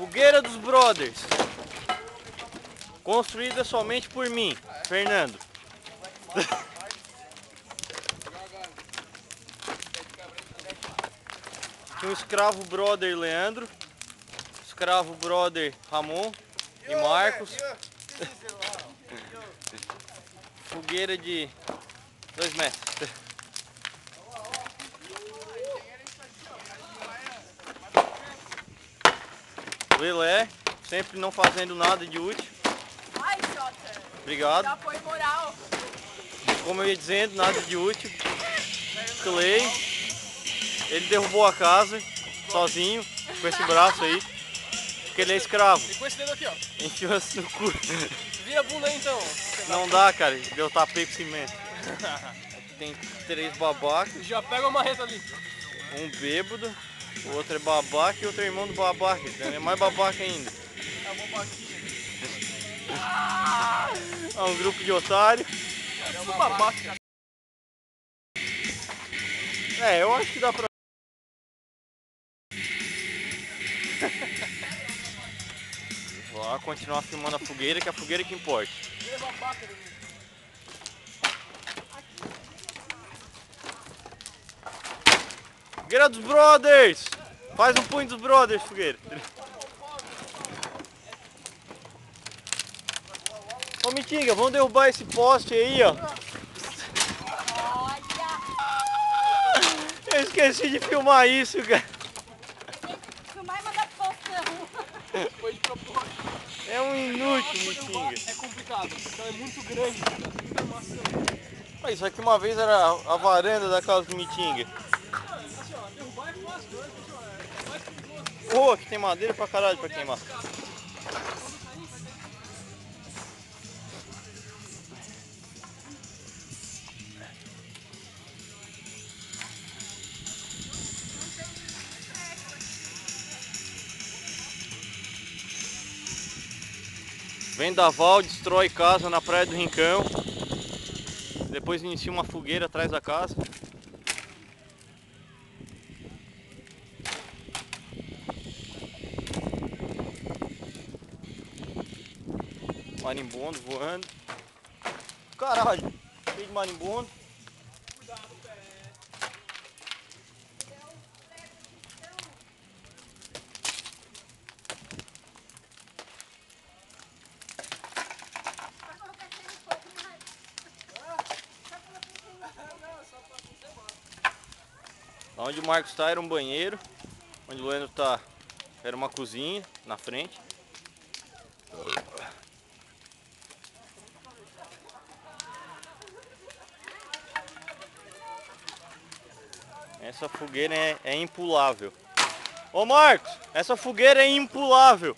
Fogueira dos Brothers. Construída somente por mim, Fernando. Tinha um escravo brother Leandro, escravo brother Ramon e Marcos. Fogueira de 2 metros. O Elé, sempre não fazendo nada de útil. Ai, Jota. Obrigado. Já foi moral. Como eu ia dizendo, nada de útil. Clay, ele derrubou a casa sozinho, com esse braço aí, porque ele é escravo. E com esse dedo aqui, ó. Enfiou-se no cu. Vira a bunda aí então. Não dá, cara, eu tapei com cimento. Aqui tem 3 babacas, Já pega uma marreta ali. um bêbado, o outro é babaca e o outro é irmão do babaca, então é mais babaca ainda. A babaquinha. É um grupo de otário. É uma babaca. É, eu acho que dá pra... Vou lá continuar filmando a fogueira, que é a fogueira que importa. Fogueira dos Brothers! Faz um punho dos Brothers, fogueira. Ô Mitinga, vamos derrubar esse poste aí, ó. Eu esqueci de filmar isso, cara. Filmar e mandar postão. Foi de propósito. É um inútil, Mitinga. É complicado, então é muito grande. Muita informação. Mas isso aqui uma vez era a varanda da casa do Mitinga. Assim, ó, derrubar é fácil, não é mais perigoso. Ô, aqui tem madeira pra caralho pra queimar. Vendaval destrói casa na Praia do Rincão. Depois inicia uma fogueira atrás da casa. Marimbondo voando. Caralho, cheio de marimbondo. Onde o Marcos está era um banheiro, onde o Leandro está era uma cozinha na frente. Essa fogueira é impulável. Ô Marcos, essa fogueira é impulável.